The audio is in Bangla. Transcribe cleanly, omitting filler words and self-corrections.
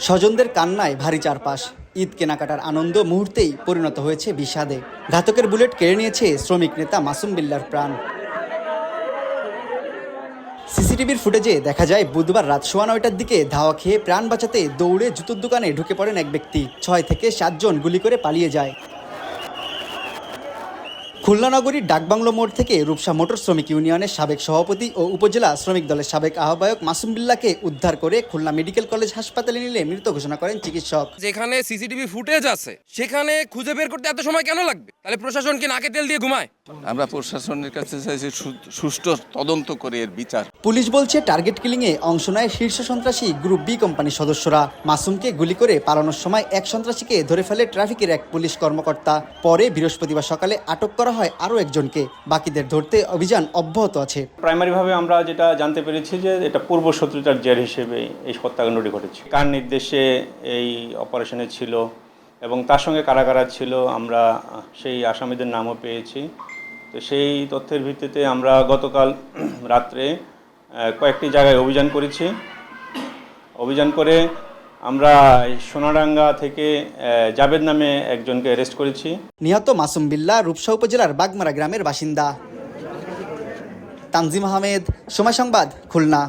স্বজনদের কান্নায় ভারী চারপাশ। ঈদ কেনাকাটার আনন্দ মুহূর্তেই পরিণত হয়েছে বিষাদে। ঘাতকের বুলেট কেড়ে নিয়েছে শ্রমিক নেতা মাসুম বিল্লাহর প্রাণ। সিসিটিভির ফুটেজে দেখা যায় বুধবার রাত 9:15টার দিকে ধাওয়া খেয়ে প্রাণ বাঁচাতে দৌড়ে জুতোর দোকানে ঢুকে পড়েন এক ব্যক্তি। 6 থেকে 7 জন গুলি করে পালিয়ে যায়। খুলনা নগরীর ডাকবাংলো মোড় থেকে রূপসা মোটর শ্রমিক ইউনিয়নের সাবেক সভাপতি ও উপজেলা শ্রমিক দলের সাবেক আহ্বায়ক মাসুম বিল্লাহকে উদ্ধার করে খুলনা মেডিকেল কলেজ হাসপাতালে নিলে মৃত ঘোষণা করেন চিকিৎসক। যেখানে সিসিটিভি ফুটেজ আছে সেখানে খুঁজে বের করতে এত সময় কেন লাগবে? তাহলে প্রশাসন কি নাকে তেল দিয়ে ঘুমায়? আমরা প্রশাসনের কাছে চাইছি সুষ্ঠু তদন্ত করে এর বিচার। পুলিশ বলছে টার্গেট কিলিংয়ে অংশ নেয় শীর্ষ সন্ত্রাসী গ্রুপ বি কোম্পানির সদস্যরা। মাসুমকে গুলি করে পালানোর সময় এক সন্ত্রাসীকে ধরে ফেলে ট্রাফিকের এক পুলিশ কর্মকর্তা। পরে বৃহস্পতিবার সকালে আটক করা হয় আরও একজনকে। বাকিদের ধরতে অভিযান অব্যাহত আছে। প্রাইমারিভাবে আমরা যেটা জানতে পেরেছি যে এটা পূর্ব শত্রুতার জের হিসেবে এই হত্যাকাণ্ডটি ঘটেছে। কার নির্দেশে এই অপারেশনে ছিল এবং তার সঙ্গে কারা কারা ছিল আমরা সেই আসামিদের নামও পেয়েছি। তো সেই তথ্যের ভিত্তিতে আমরা গতকাল রাত্রে কয়েকটি জায়গায় অভিযান করেছি। অভিযান করে আমরা সোনাডাঙ্গা থেকে জাবেদ নামে একজনকে অ্যারেস্ট করেছি। নিহত মাসুম বিল্লাহ রূপসা উপজেলার বাগমারা গ্রামের বাসিন্দা। তানজিম আহমেদ, সময় সংবাদ, খুলনা।